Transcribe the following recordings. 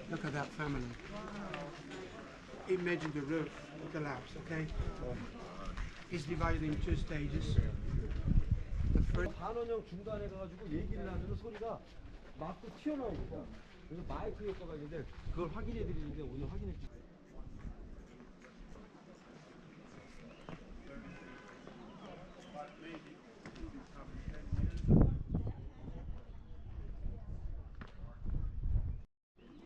Look at that family. Imagine the roof collapse, okay? It's divided in two stages. The first 반원형 중간에 가가지고 얘기를 하면 소리가 막고 튀어나옵니다. 그래서 마이크 효과가 있는데 그걸 확인해 드리는데 오늘 확인해 주세요.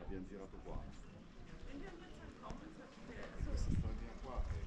Abbiamo tirato qua. Questa storia qua è...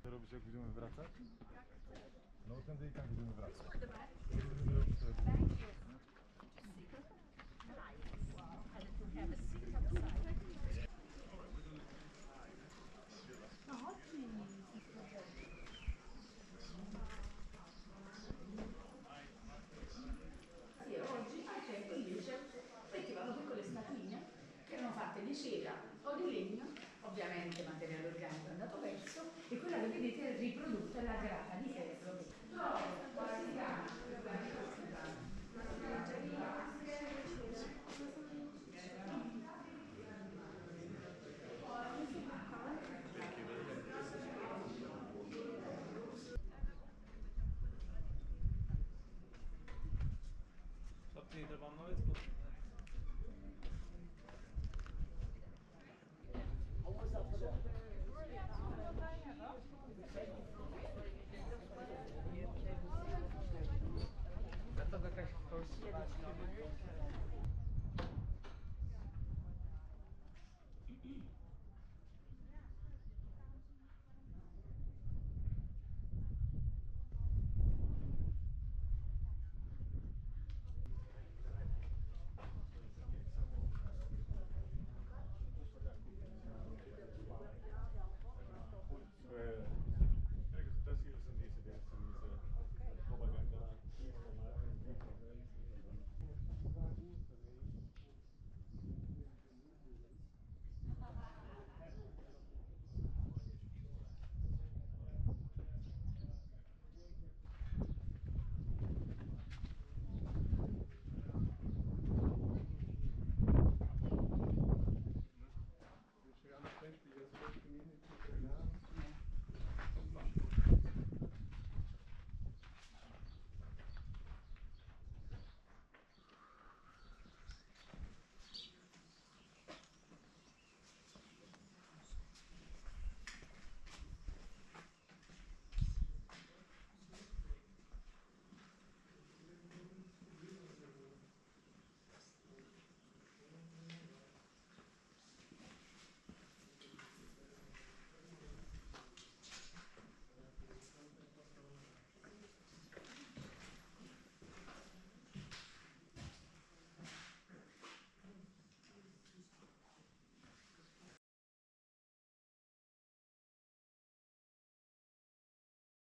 Robisz jak będziemy wracać? No tędy i tak będziemy wracać. Oggi al tempo invece mettevano piccole statuine che erano fatte di cera o di legno, ovviamente materiale organico è andato perso, e quella che vedete è riprodotta la grata di ferro.